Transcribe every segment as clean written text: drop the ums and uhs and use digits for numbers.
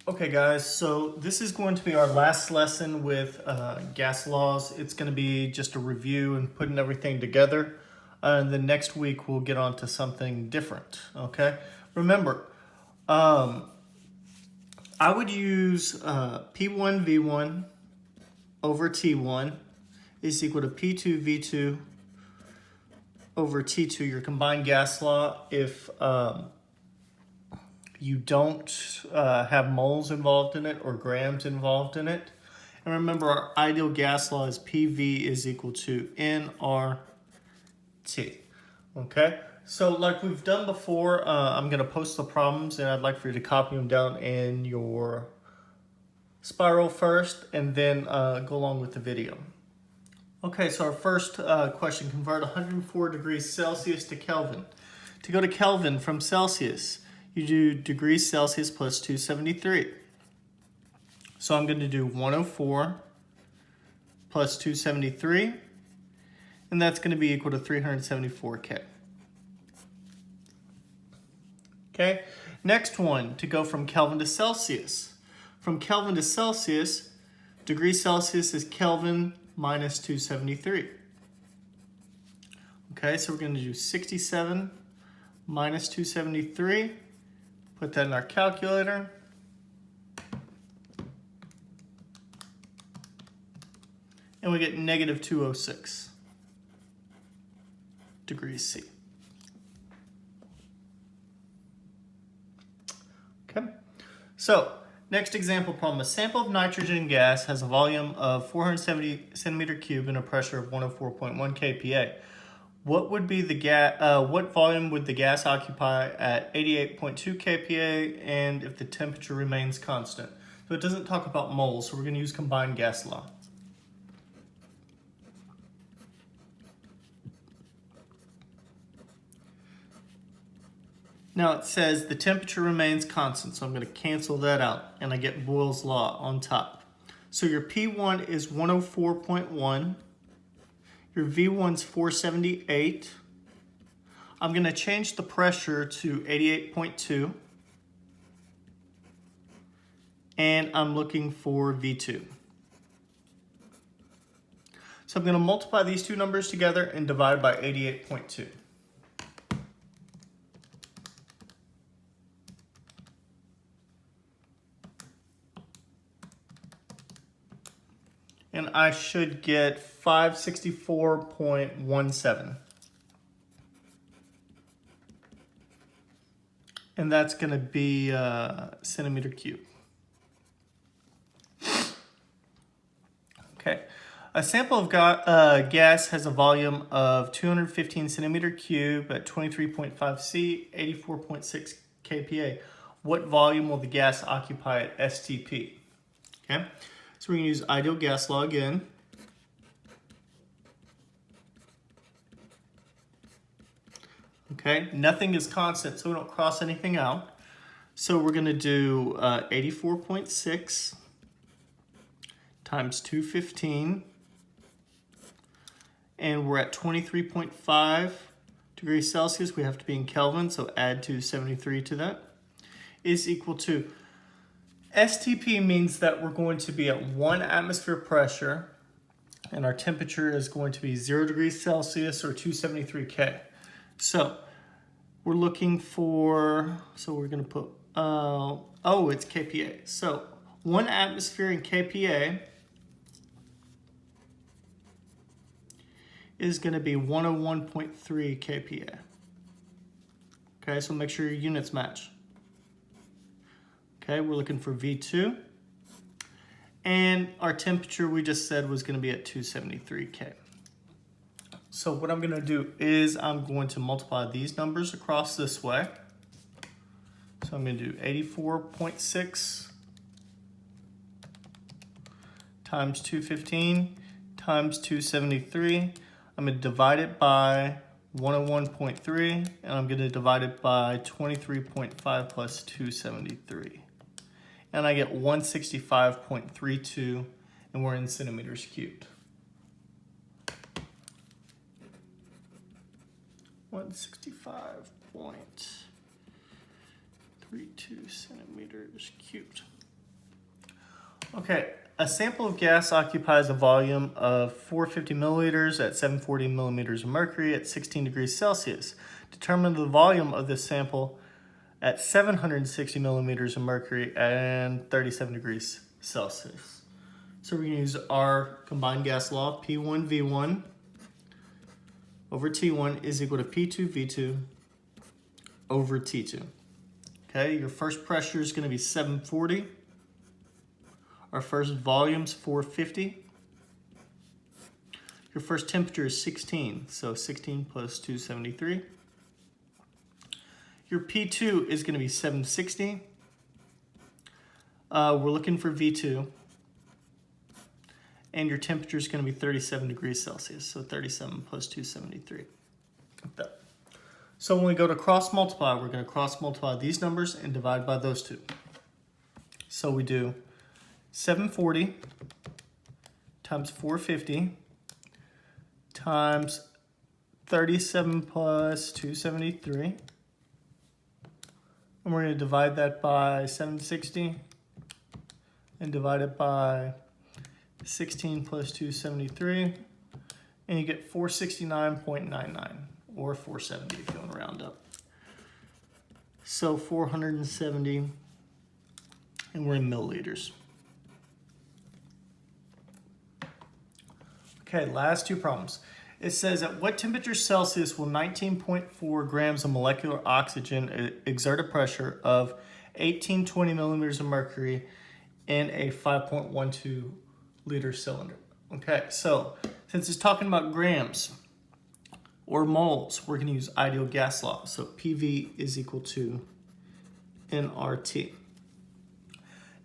Okay guys, so this is going to be our last lesson with gas laws. It's going to be just a review and putting everything together. And then next week we'll get on to something different, okay? Remember, I would use P1V1 over T1 is equal to P2V2 over T2, your combined gas law. If you don't have moles involved in it or grams involved in it. And remember, our ideal gas law is PV is equal to nRT. Okay, so like we've done before, I'm going to post the problems and I'd like for you to copy them down in your spiral first and then go along with the video. Okay, so our first question, convert 104 degrees Celsius to Kelvin. To go to Kelvin from Celsius, you do degrees Celsius plus 273. So I'm going to do 104 plus 273, and that's going to be equal to 374 K. Okay, next one, to go from Kelvin to Celsius. From Kelvin to Celsius, degrees Celsius is Kelvin minus 273. Okay, so we're going to do 67 minus 273. Put that in our calculator. And we get negative 206 degrees C. Okay, so next example problem. A sample of nitrogen gas has a volume of 470 centimeter cubed and a pressure of 104.1 kPa. What would be the what volume would the gas occupy at 88.2 kPa and if the temperature remains constant? So it doesn't talk about moles, so we're going to use combined gas law. Now it says the temperature remains constant, so I'm going to cancel that out and I get Boyle's law on top. So your P1 is 104.1. Your V1's 478. I'm going to change the pressure to 88.2. And I'm looking for V2. So I'm going to multiply these two numbers together and divide by 88.2. And I should get 564.17. And that's going to be centimeter cube. Okay. A sample of gas has a volume of 215 centimeter cube at 23.5 C, 84.6 kPa. What volume will the gas occupy at STP? Okay. So we're going to use ideal gas law again. Okay, nothing is constant, so we don't cross anything out. So we're going to do 84.6 times 215. And we're at 23.5 degrees Celsius. We have to be in Kelvin, so add 273 to that. Is equal to STP means that we're going to be at 1 atmosphere pressure and our temperature is going to be 0 degrees Celsius or 273 K. So we're looking for, so we're going to put, it's kPa. So 1 atmosphere in kPa is going to be 101.3 kPa. Okay, so make sure your units match. Okay, we're looking for V2. And our temperature we just said was going to be at 273 K. So what I'm going to do is I'm going to multiply these numbers across this way. So I'm going to do 84.6 times 215 times 273. I'm going to divide it by 101.3 and I'm going to divide it by 23.5 plus 273. And I get 165.32 and we're in centimeters cubed. 165.32 centimeters cubed. Okay, a sample of gas occupies a volume of 450 milliliters at 740 millimeters of mercury at 16 degrees Celsius. Determine the volume of this sample at 760 millimeters of mercury and 37 degrees Celsius. So we're going to use our combined gas law, P1V1 over T1 is equal to P2V2 over T2. Okay, your first pressure is going to be 740. Our first volume's 450. Your first temperature is 16, so 16 plus 273. Your P2 is going to be 760. We're looking for V2. And your temperature is going to be 37 degrees Celsius, so 37 plus 273. Like that. So when we go to cross multiply, we're going to cross multiply these numbers and divide by those two. So we do 740 times 450 times 37 plus 273. And we're going to divide that by 760 and divide it by 16 plus 273. And you get 469.99 or 470 if you want to round up. So 470, and we're in milliliters. Okay, last two problems. It says, at what temperature Celsius will 19.4 grams of molecular oxygen exert a pressure of 1820 millimeters of mercury in a 5.12 liter cylinder? Okay, so since it's talking about grams or moles, we're going to use ideal gas law. So PV is equal to nRT.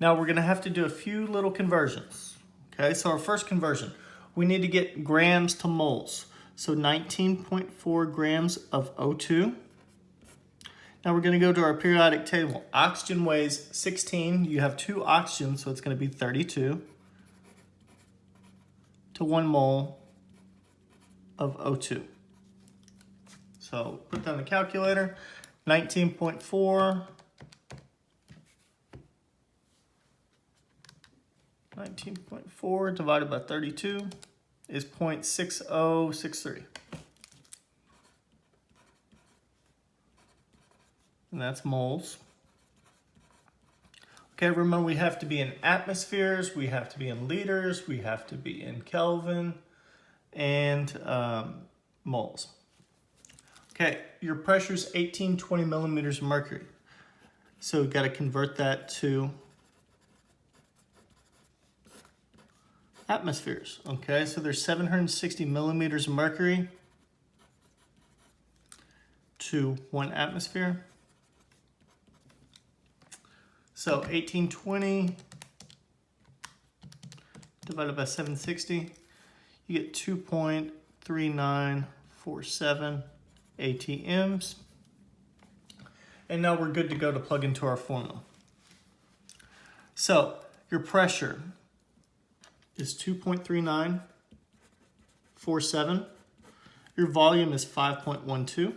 Now we're going to have to do a few little conversions. Okay, so our first conversion, we need to get grams to moles. So 19.4 grams of O2. Now we're going to go to our periodic table. Oxygen weighs 16. You have two oxygens, so it's going to be 32 to 1 mole of O2. So put that in the calculator. 19.4 divided by 32 is 0.6063. And that's moles. Okay, remember we have to be in atmospheres, we have to be in liters, we have to be in Kelvin, and moles. Okay, your pressure is 1820 millimeters of mercury. So we've got to convert that to atmospheres. Okay, so there's 760 millimeters of mercury to 1 atmosphere. So 1820 divided by 760, you get 2.3947 ATMs. And now we're good to go to plug into our formula. So your pressure is 2.3947. Your volume is 5.12.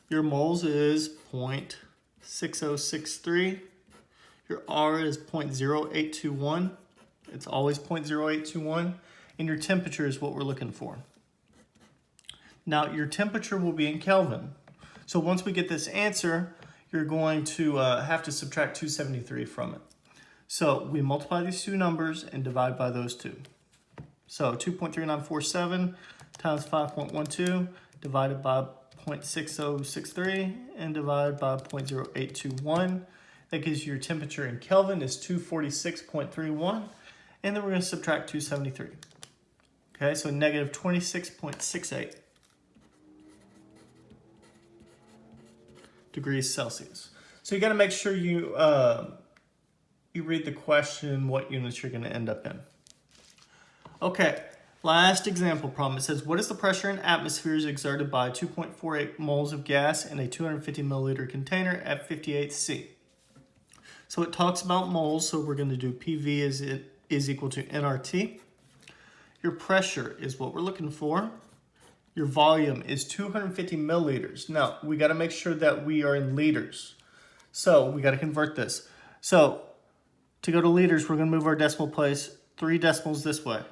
Your moles is 0.6063. Your R is 0.0821. It's always 0.0821. And your temperature is what we're looking for. Now, your temperature will be in Kelvin. So once we get this answer, you're going to have to subtract 273 from it. So we multiply these two numbers and divide by those two. So 2.3947 times 5.12 divided by 0.6063 and divided by 0.0821. That gives you your temperature in Kelvin is 246.31. And then we're going to subtract 273. Okay, so negative 26.68 degrees Celsius. So you got to make sure you read the question, what units you're going to end up in. Okay, last example problem. It says, what is the pressure in atmospheres exerted by 2.48 moles of gas in a 250 milliliter container at 58 C? So it talks about moles, so we're going to do PV is equal to nRT. Your pressure is what we're looking for. Your volume is 250 milliliters. Now, we got to make sure that we are in liters. So we got to convert this. So To go to liters, we're going to move our decimal place 3 decimals this way.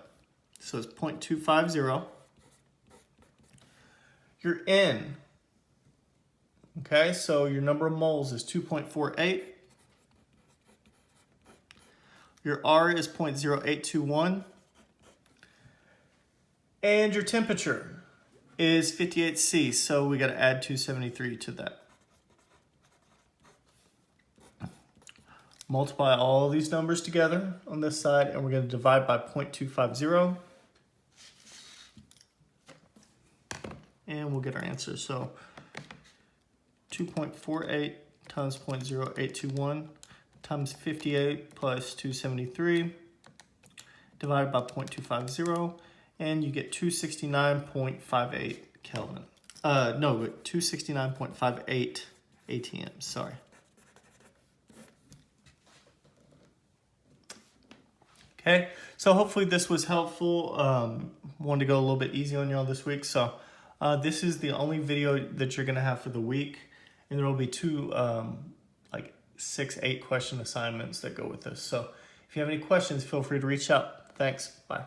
So it's 0.250. Your N, okay, so your number of moles is 2.48. Your R is 0.0821. And your temperature is 58°C, so we got to add 273 to that. Multiply all these numbers together on this side, and we're going to divide by 0.250. And we'll get our answer. So 2.48 times 0.0821 times 58 plus 273 divided by 0.250, and you get 269.58 Kelvin. No, 269.58 ATM, sorry. Okay, so hopefully this was helpful. Wanted to go a little bit easy on y'all this week. So this is the only video that you're gonna have for the week, and there will be 2 like 6-8 question assignments that go with this. So if you have any questions, feel free to reach out. Thanks, bye.